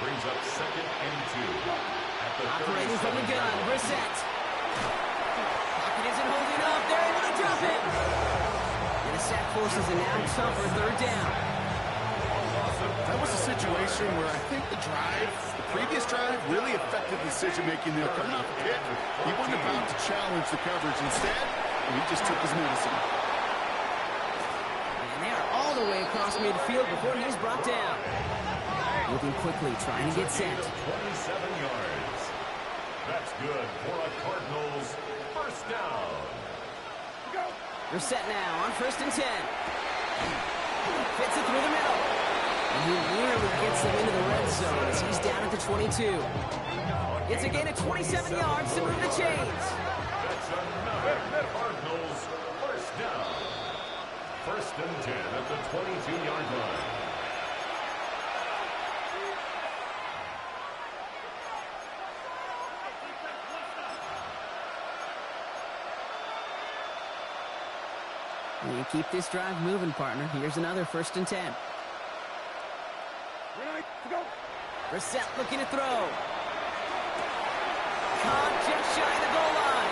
Brings up 2nd and 2 at the Operating from the gun. Brissett. Pocket isn't holding up. They're able to drop it. And the sack forces a now tougher 3rd down. That was a situation where I think the previous drive, really affected the decision-making there. Coming off the pick, he wasn't about to challenge the coverage. Instead, he just took his medicine. And they are all the way across midfield before he's brought down. Moving quickly, trying to get set. 27 yards. That's good for a Cardinals 1st down. They're set now on 1st and 10. Fits it through the middle. And he nearly gets them into the red zone as he's down at the 22. It's a gain of 27 yards to move the chains. That's another Cardinals 1st down. 1st and 10 at the 22-yard line. You keep this drive moving, partner. Here's another 1st and 10. Brissett looking to throw. Caught just shy of the goal line.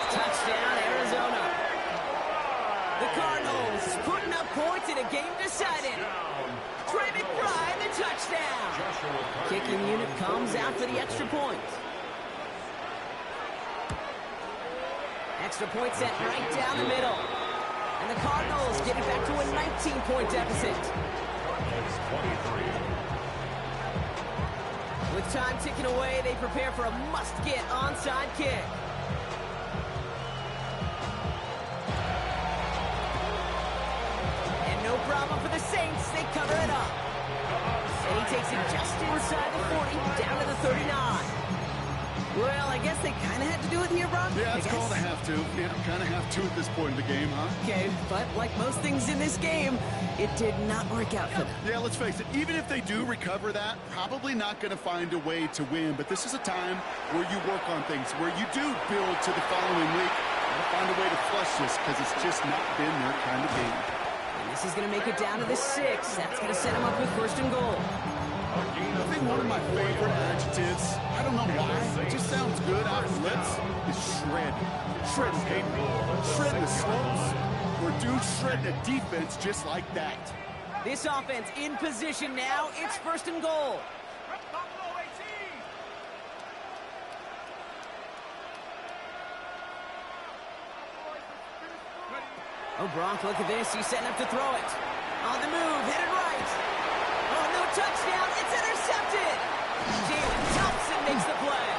Touchdown, Arizona. The Cardinals putting up points in a game decided. Trey McBride, the touchdown. Kicking unit comes out for the extra point. Extra point set right down the middle. And the Cardinals get it back to a 19-point deficit. Cardinals 23. With time ticking away, they prepare for a must-get onside kick. And no problem for the Saints. They cover it up. And he takes it just inside the 40, down to the 39. Well, I guess they kind of had to do it here, Brock. Yeah, it's called a have to. Yeah, kind of have to at this point in the game, huh? Okay, but like most things in this game, it did not work out for them. Yeah, let's face it, even if they do recover that, probably not going to find a way to win. But this is a time where you work on things, where you do build to the following week. And find a way to flush this, because it's just not been their kind of game. And this is going to make it down to the 6. That's going to set them up with 1st and goal. I think one of my favorite adjectives, I don't know why, it just sounds good out of lips, is shred. Shred the paper, shred the slopes, where dudes shred the defense just like that. This offense in position now. It's 1st and goal. Oh, Gronk, look at this. He's setting up to throw it. On the move, headed right. Oh, no touchdown. It's intercepted. Jalen Thompson makes the play.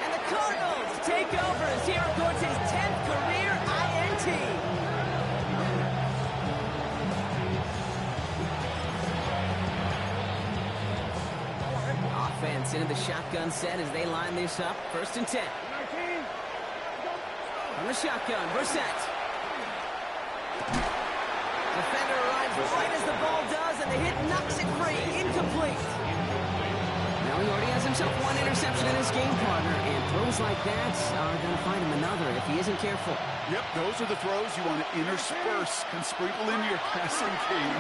And the Cardinals take over as he records his 10th career INT. Offense into the shotgun set as they line this up. 1st and 10. From the shotgun, Brissett. Defender arrives right as the ball does, and the hit knocks it free. Incomplete. Now he already has himself one interception in his game, partner, and throws like that are going to find him another if he isn't careful. Yep, those are the throws you want to intersperse and sprinkle into your passing game,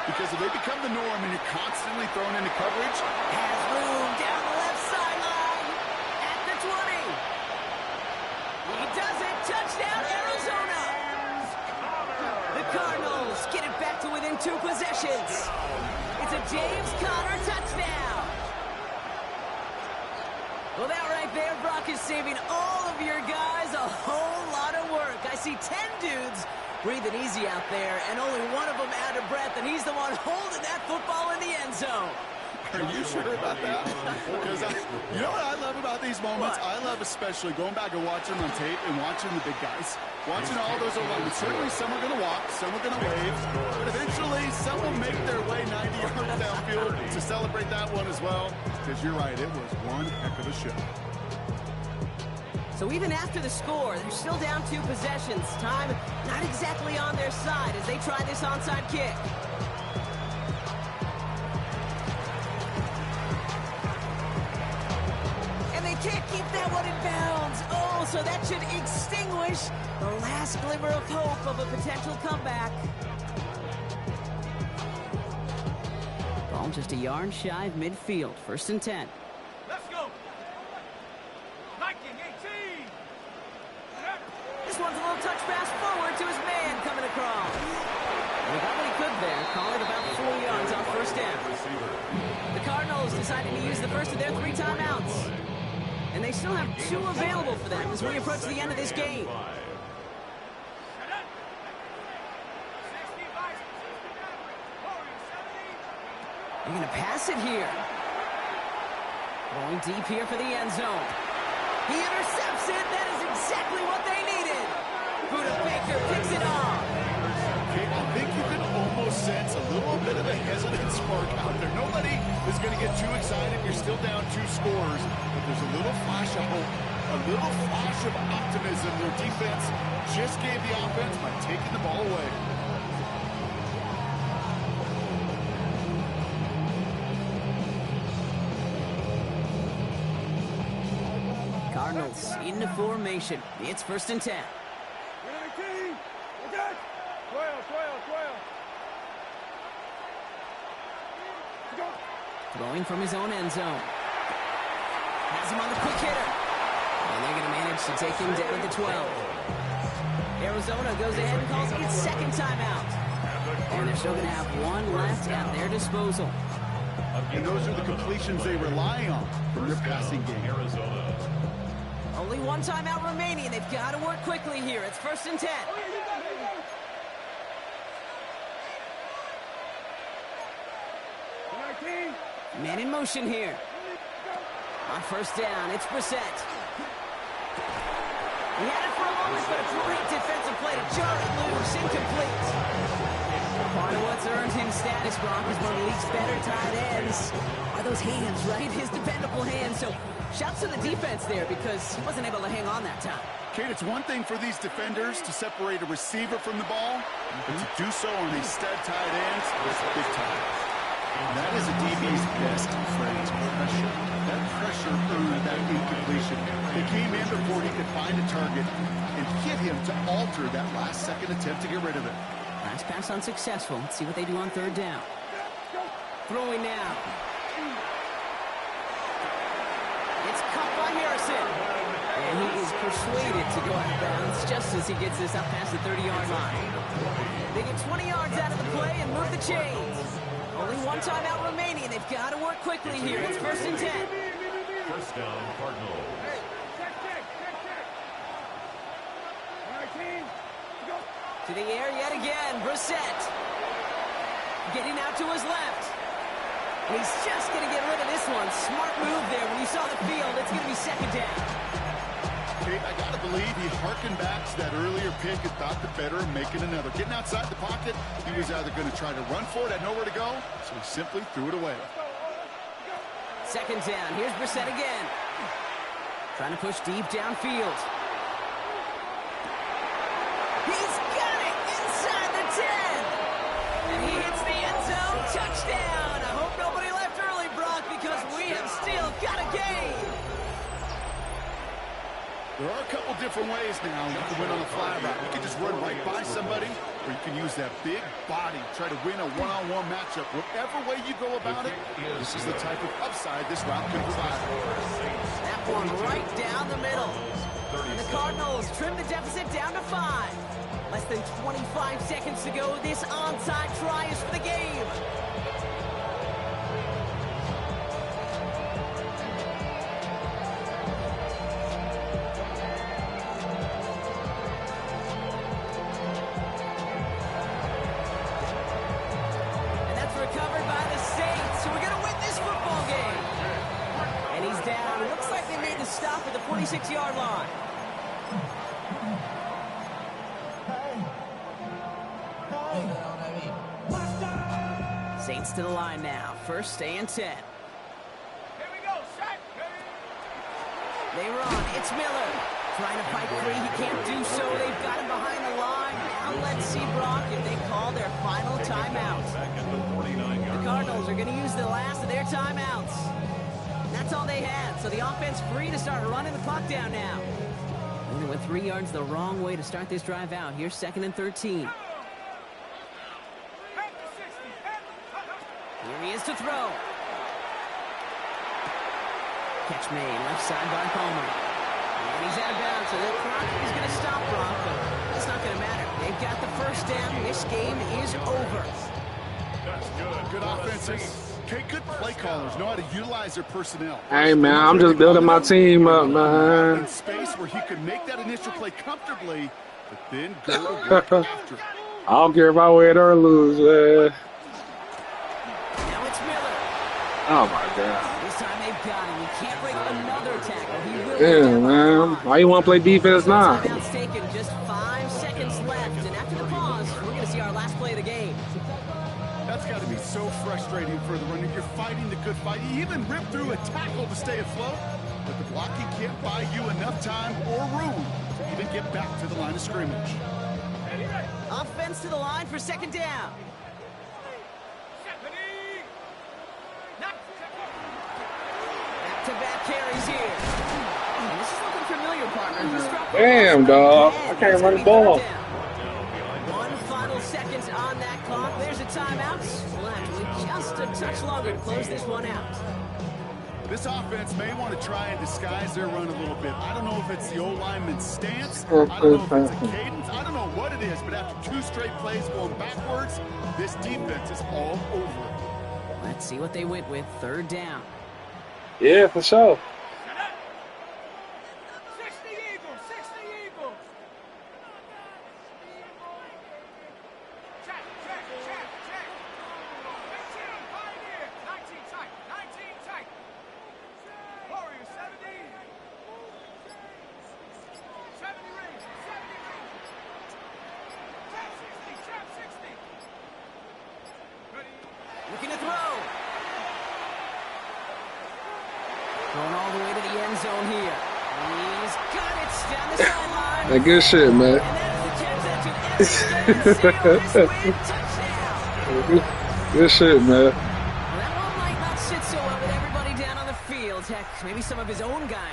because if they become the norm and you're constantly thrown into coverage, Has room down the left sideline at the 20. He does it. Touchdown, Arizona. The Cardinals get it back to within 2 possessions. It's a James Conner touchdown. Well, that right there, Brock, is saving all of your guys a whole lot of work. I see 10 dudes breathing easy out there, and only one of them out of breath, and he's the one holding that football in the end zone. are you sure about that? Because you know what I love about these moments? What? I love especially going back and watching on tape and watching the big guys. Watching all those alignment. Certainly some are going to walk, some are going to wave, but eventually some will make their way 90 yards downfield to celebrate that one as well. Because you're right, it was one heck of a show. So even after the score, they're still down 2 possessions. Time not exactly on their side as they try this onside kick. And they can't keep that one in bounds. Oh, so that should extinguish the last glimmer of hope of a potential comeback. Ball just a yard shy of midfield. 1st and 10. Let's go. Viking 18. This one's a little touch pass forward to his man coming across. And he got what he could there. Call it about 4 yards on 1st down. The Cardinals deciding to use the first of their 3 timeouts. And they still have 2 available for them as we approach the end of this game. They're going to pass it here. Going deep here for the end zone. He intercepts it. That is exactly what they needed. Buda Baker picks it off. Okay, I think you can almost sense a little bit of a hesitant spark out there. Nobody is going to get too excited. You're still down 2 scores, but there's a little flash of hope, a little flash of optimism. Their defense just gave the offense by taking the ball away. Cardinals into formation. It's 1st and 10. 19. 12. Throwing from his own end zone. Has him on the quick hitter. And they're going to manage to take him down at the 12. Arizona goes ahead and calls its 2nd timeout. And they're still going to have 1 left at their disposal. And those are the completions they rely on from their passing game. Arizona. Only 1 timeout remaining. They've got to work quickly here. It's 1st and 10. Man in motion here. On 1st down, it's Brissett. He had it for a moment, but a great defensive play to jar it loose. Incomplete. Part of what's earned him status, Brock, is one of the league's better tight ends. Are those hands, right? His dependable hands. So shouts to the defense there because he wasn't able to hang on that time. Kate, it's one thing for these defenders to separate a receiver from the ball, but to do so on these stud tight ends is big time. That is a DB's best friend, pressure. That pressure earned that incompletion. They came in before he could find a target and hit him to alter that last-second attempt to get rid of it. Last pass unsuccessful. Let's see what they do on 3rd down. Throwing now. It's caught by Harrison. And he is persuaded to go out of bounds just as he gets this up past the 30-yard line. They get 20 yards out of the play and move the chains. Only one timeout remaining. They've got to work quickly here. It's 1st and 10. First down, Cardinals. To the air yet again. Brissett. Getting out to his left. And he's just going to get rid of this one. Smart move there. When you saw the field, it's going to be 2nd down. Kate, I got to believe he harkened back to that earlier pick and thought the better of making another. Getting outside the pocket, he was either going to try to run for it, had nowhere to go, so he simply threw it away. 2nd down. Here's Brissett again. Trying to push deep downfield. He's got it inside the 10. And he hits the end zone. Touchdown. I hope nobody left early, Brock, because we have still got a game. There are a couple different ways now you can win on a fly route. You can just run right by somebody, or you can use that big body, try to win a one-on-one matchup. Whatever way you go about it, this is the type of upside this route can provide. That one right down the middle. And the Cardinals trim the deficit down to 5. Less than 25 seconds to go. This onside try is for the game. And that's recovered by the Saints, who are going to win this football game. And he's down. It looks like they made the stop at the 46-yard line. Saints to the line now. 1st and 10. Here we go, set. They run. It's Miller. Trying to fight free. He can't do so. They've got him behind the line. Now let's see, Brock, if they call their final timeout. The Cardinals are going to use the last of their timeouts. That's all they had. So the offense free to start running the clock down now. And they went 3 yards the wrong way to start this drive out. Here's 2nd and 13. Here he is to throw. Catch made, left side by Palmer. And he's out of bounds, so the clock is going to stop Brock, but that's not going to matter. They've got the 1st down. This game is over. That's good. Good offenses. Okay, good play callers know how to utilize their personnel. Hey, man, I'm just building my team up, man. In space where he could make that initial play comfortably, but then go to work after. I don't care if I win or lose, man. Now it's Miller. Oh, my God. This time they've got him. He can't break another tackle. He will Damn, man. Why you want to play defense now? Timeout's taken. Just 5 seconds left. And after the pause, we're going to see our last play of the game. That's got to be so frustrating for the runner. You're fighting the good fight. You even rip through a tackle to stay afloat, but the blocking can't buy you enough time or room to even get back to the line of scrimmage. Offense to the line for 2nd down. Back-to-back carries here. And this is looking familiar, partner. He's dropped the Damn, ball. dog. I can't run the ball. One final second on that clock. There's a timeout. We'll have to wait just a touch longer to close this one out. This offense may want to try and disguise their run a little bit. I don't know if it's the old lineman's stance. I don't know if it's a cadence. I don't know what it is, but after 2 straight plays going backwards, this defense is all over it. Let's see what they went with. 3rd down. Yeah, for sure. 60 Eagles, 60 Eagles. Check. 18, Pioneer. 19 tight, 19 tight. Warriors, 70. 70 Rangers, 70 Rangers. Trap 60. Ready? Looking to throw. Going all the way to the end zone here. He's got it down the sideline. That good shit, man. And that is the 10th to end this win. Touchdown. Good shit, man. Well, that one might not sit so well with everybody down on the field. Heck, maybe some of his own guys.